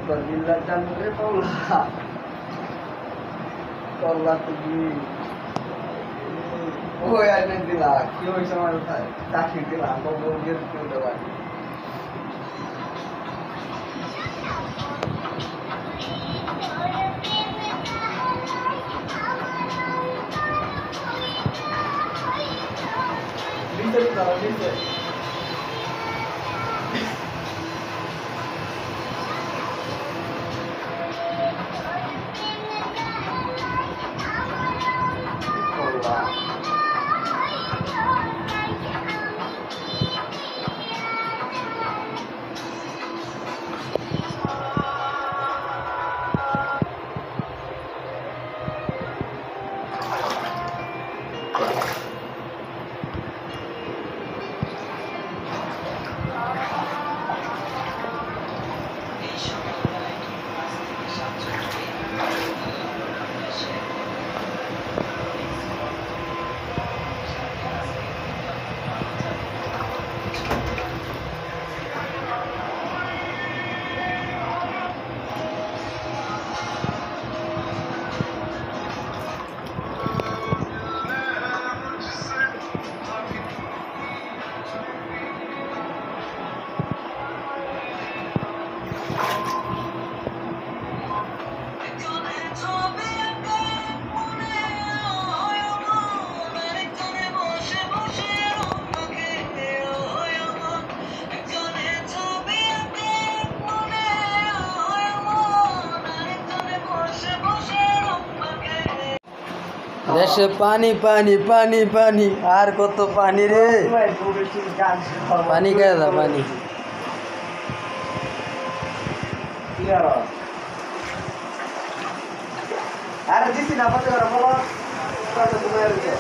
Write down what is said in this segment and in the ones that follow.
একবার বিল্লার জানলে পল্লা পল্লা তুমি ওই আইনে দিলা কি হয়েছে আমার চাকরি দিলাম দিয়ে দিতে পারি দেশে পানি পানি পানি পানি আর কত পানি রে পানি খেয়ে দা পানি আরে দিছি না বলতে পারো বলো কত সময় রয়েছে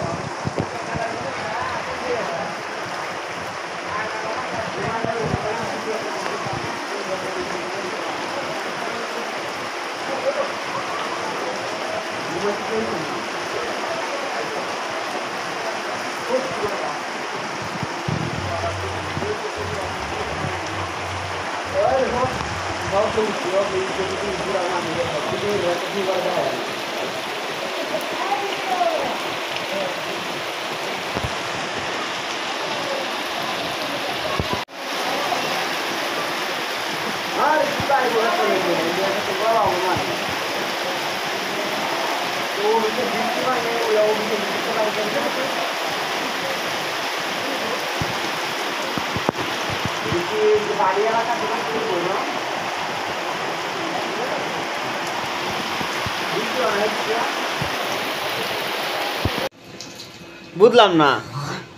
বুঝলাম না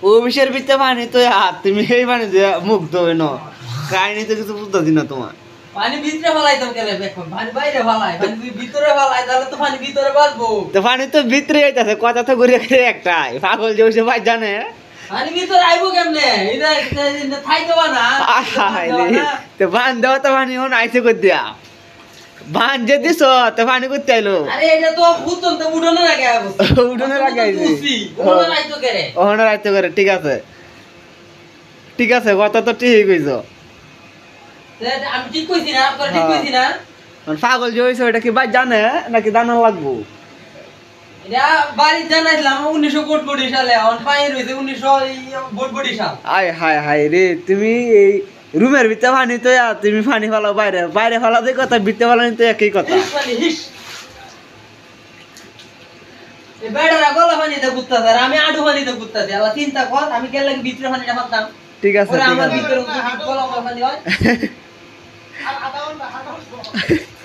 অফিসের ভিতরে পানি তো তুমি এই পানি মুখ ধোয় না কাহিনী তো কিছু বুঝতেছি না তোমার পানি ভিতরে ফলাইতাম কেন এখন পানি বাইরে ফলাই পানি ভিতরে ফলাই তাহলে তো পানি ভিতরে বাসবো তো পানি তো ভিতরে যাইতাছে কথা তো ঘুরে ঘুরে একটাই পাগল যে ওইসব ভাই জানে পানি ভিতরে আইবো কেমনে এটা থাই দেবা না তো বান দেওয়া তো পানি হন আইসে করে দিয়া বান যে দিছ তো পানি করতে আইলো আরে এটা তো ভূতন তো উড়ানোর আগে উঠোনের আগে আইছি উড়ানোর আইতো করে ওখানে আইতো করে ঠিক আছে কথা তো ঠিক কইছো আমি ঠিক কইছি না আপনারা ঠিক কইছি না পাগল যে হইছে ওটা কি ভাই জানে নাকি জানা লাগবো এটা বাড়ি জানাইলাম 1940 সালে অন পাই রইছে 1942 সাল আয় হায় হায় রে তুমি এই রুমের ভিতরে পানি তো তুমি পানি ফেলাও বাইরে বাইরে ফেলা যে কথা ভিতরে ফেলানি তো একই কথা এই বেড়ারা গলা পানিতে গুত্তাছে আর আমি আডু পানিতে গুত্তাছি আলা চিন্তা কর আমি কেন লাগি ভিতরে পানিটা ফাতাম ঠিক আছে আমার ভিতরে গলা পানি হয় আর আধা ঘন্টা